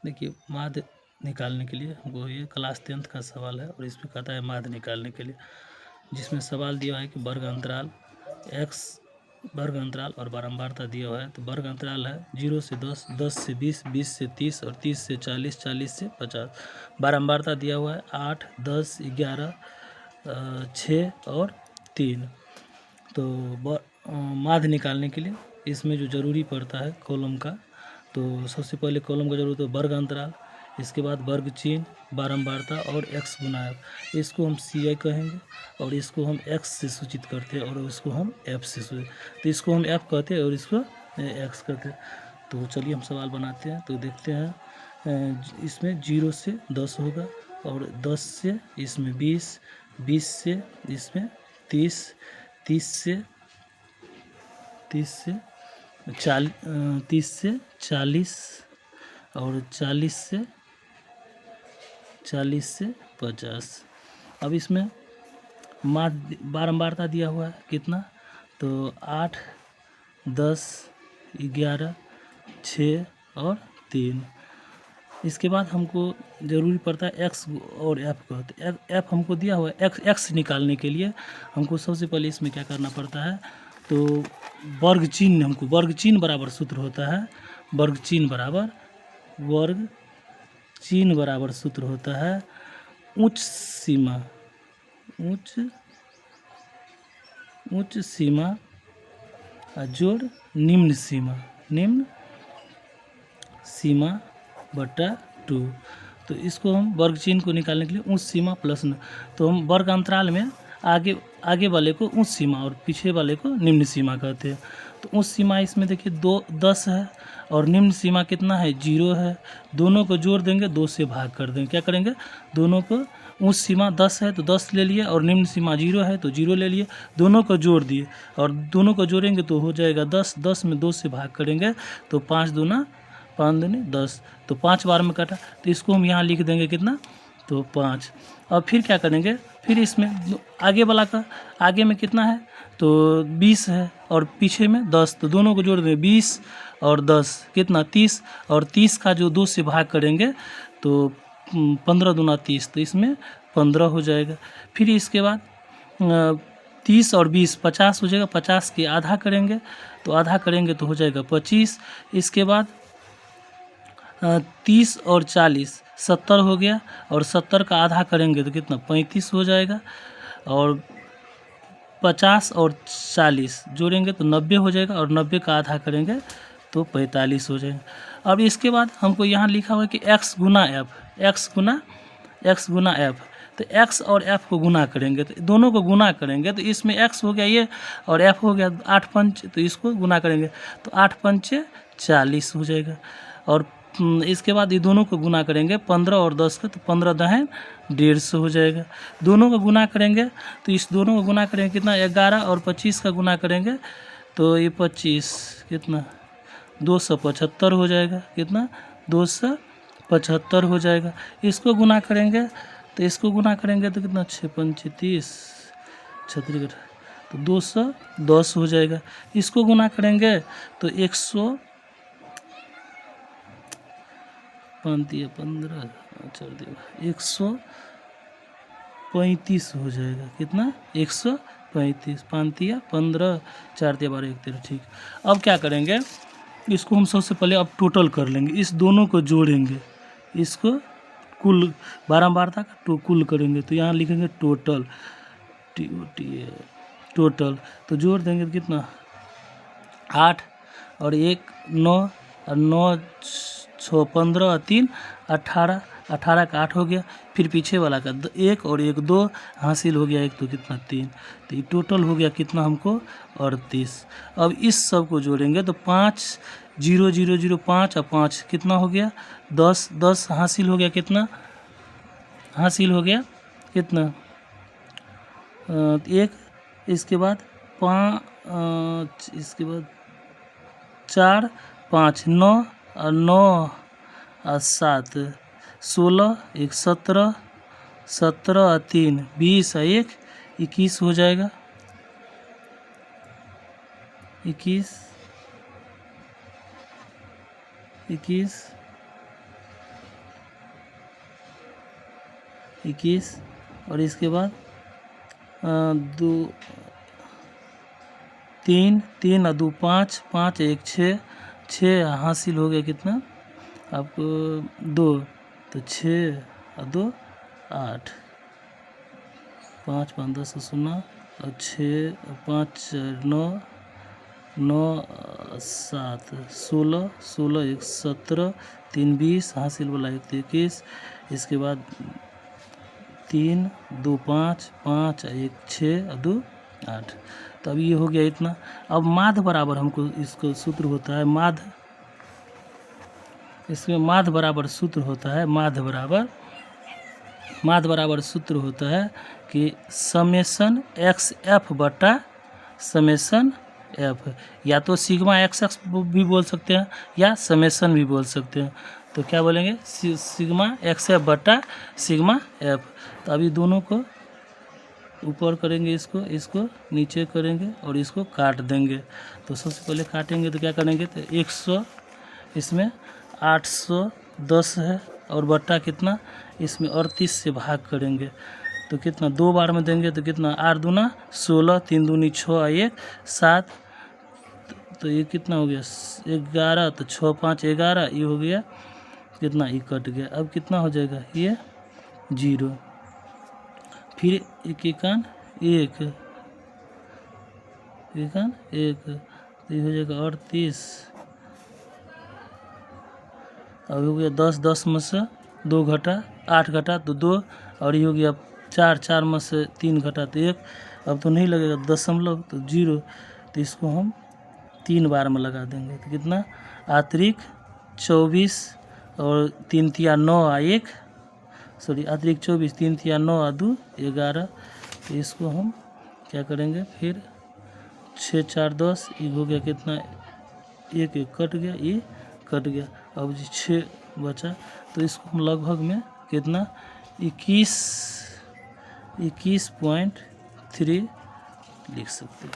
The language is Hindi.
देखिए माध्य निकालने के लिए हमको ये क्लास 10th का सवाल है और इसमें कहता है माध्य निकालने के लिए, जिसमें सवाल दिया है कि वर्ग अंतराल x वर्ग अंतराल और बारंबारता दिया हुआ है। तो वर्ग अंतराल है 0 से 10, 10 से 20, 20 से 30 और 30 से 40, 40 से 50। बारंबारता दिया हुआ है 8, 10, 11, 6 और 3। तो माध्य निकालने के लिए इसमें जो ज़रूरी पड़ता है कॉलम का, तो सबसे पहले कॉलम का जरूरत है वर्ग अंतराल, इसके बाद वर्ग चिन्ह, बारंबारता और x गुना f। इसको हम CI कहेंगे और इसको हम x से सूचित करते हैं और इसको हम f से सूचित, तो इसको हम f कहते हैं और इसको x कहते हैं। तो चलिए हम सवाल बनाते हैं। तो देखते हैं इसमें 0 से 10 होगा और 10 से इसमें 20, 20 से इसमें 30, 30 से 40 और 40 से 50। अब इसमें बारंबारता दिया हुआ है कितना, तो 8, 10, 11, 6 और 3। इसके बाद हमको ज़रूरी पड़ता है x और f का। तो f हमको दिया हुआ है, x निकालने के लिए हमको सबसे पहले इसमें क्या करना पड़ता है, तो वर्ग चिन्ह, हमको वर्ग चिन्ह बराबर सूत्र होता है, वर्ग चिन्ह बराबर सूत्र होता है उच्च सीमा जोड़ निम्न सीमा बटा 2। तो इसको हम वर्ग चिन्ह को निकालने के लिए उच्च सीमा प्लस न, तो हम वर्ग अंतराल में आगे वाले को उच्च सीमा और पीछे वाले को निम्न सीमा कहते हैं। तो उच्च सीमा इसमें देखिए 10 है और निम्न सीमा कितना है, 0 है। दोनों को जोड़ देंगे, 2 से भाग कर देंगे। क्या करेंगे, दोनों को, उच्च सीमा 10 है तो 10 ले लिए और निम्न सीमा 0 है तो 0 ले लिए, दोनों को जोड़ दिए और दोनों को जोड़ेंगे तो हो जाएगा 10। 10 में 2 से भाग करेंगे तो 5 दूना 5 दूनी 10, तो 5 बार में कटा, तो इसको हम यहाँ लिख देंगे कितना, तो 5। और फिर क्या करेंगे, फिर इसमें आगे वाला का, आगे में कितना है, तो 20 है और पीछे में 10, तो दोनों को जोड़ देंगे 20 और 10 कितना 30, और 30 का जो 2 से भाग करेंगे तो 15 दूना 30, तो इसमें 15 हो जाएगा। फिर इसके बाद 30 और 20 50 हो जाएगा, 50 के आधा करेंगे तो आधा करेंगे तो हो जाएगा 25। इसके बाद 30 और 40 70 हो गया और 70 का आधा करेंगे तो कितना 35 हो जाएगा, और 50 और 40 जोड़ेंगे तो 90 हो जाएगा और 90 का आधा करेंगे तो 45 हो जाएगा। अब इसके बाद हमको यहाँ लिखा हुआ है कि x गुना f, तो x और f को गुना करेंगे, तो दोनों को गुना करेंगे तो इसमें x हो गया ये और f हो गया 8 पंच, तो इसको गुना करेंगे तो 8 पंचे 40 हो जाएगा। और इसके बाद ये दोनों को गुना करेंगे 15 और 10 का, तो 15 दहन 150 हो जाएगा। दोनों को गुना करेंगे तो इस दोनों को गुना करेंगे कितना, 11 और 25 का गुना करेंगे तो ये 25 कितना 275 हो जाएगा, कितना 275 हो जाएगा। इसको गुना करेंगे तो कितना 6 पंचे 30 36, तो 210 हो जाएगा। इसको गुना करेंगे तो 100 15 135 हो जाएगा, कितना 135, 15 4 12 1 13, ठीक। अब क्या करेंगे, इसको हम सबसे पहले अब टोटल कर लेंगे, इस दोनों को जोड़ेंगे, इसको कुल बारंबारता का तो कुल करेंगे, तो यहाँ लिखेंगे टोटल, टोटल, तो जोड़ देंगे तो कितना 8 और 1 9 और 9 6 15 और 3 18, 18 का 8 हो गया। फिर पीछे वाला का 1 और 1 2 हासिल हो गया, 1 तो कितना 3, तो ये टोटल हो गया कितना हमको 38। अब इस सब को जोड़ेंगे तो 5 0 0 0 5 और 5 कितना हो गया 10, 10 हासिल हो गया, कितना हासिल हो गया कितना 1, इसके बाद 5, इसके बाद 4 5 9 और 9 और 7 16 1 17 17 और 3 20 और 1 21 हो जाएगा, 21 21 और इसके बाद 2 3 3 और 2 5 5 1 6 6 हासिल हो गया कितना आपको 2, तो 6 और 2 8 5 5 10 0 और 6 5 9 9 7 16 16 1 17 3 20 हासिल वाला 1 21 इसके बाद 3 2 5 5 1 6 और 2 8। तो अब ये हो गया इतना। अब माध्य बराबर हमको इसको सूत्र होता है माध्य, इसमें माध्य बराबर सूत्र होता है माध्य बराबर सूत्र होता है कि समेसन एक्स एफ बटा समेसन एफ, या तो सिग्मा एक्स एक्स भी बोल सकते हैं या समेसन भी बोल सकते हैं। तो क्या बोलेंगे सिग्मा एक्स एफ बटा सिग्मा एफ। तो अभी दोनों को ऊपर करेंगे, इसको नीचे करेंगे और इसको काट देंगे। तो सबसे पहले काटेंगे तो क्या करेंगे, तो 100 इसमें 810 है और बट्टा कितना इसमें 38 से भाग करेंगे तो कितना 2 बार में देंगे तो कितना 8 दूना 16 3 दूनी 6 1 7, तो ये कितना हो गया 11, तो 6 5 11 ये हो गया कितना, ये कट गया। अब कितना हो जाएगा ये 0, फिर एक एकान 1 एकान 1, तो ये हो जाएगा 38। अब हो गया 10 10 में से 2 घटा 8 घटा तो 2, और ये हो गया 4 4 में से 3 घटा तो 1। अब तो नहीं लगेगा दशमलव तो 0, तो इसको हम 3 बार में लगा देंगे तो कितना अतिरिक्त 24 और 3 तिया 9 और 1 सॉरी अतिरिक्त 24 3 तिया 9 और 2 11। तो इसको हम क्या करेंगे फिर 6 4 10, ये हो गया कितना 1 1 कट गया, ये कट गया। अब जी 6 बचा तो इसको हम लगभग में कितना 21.3 लिख सकते हैं।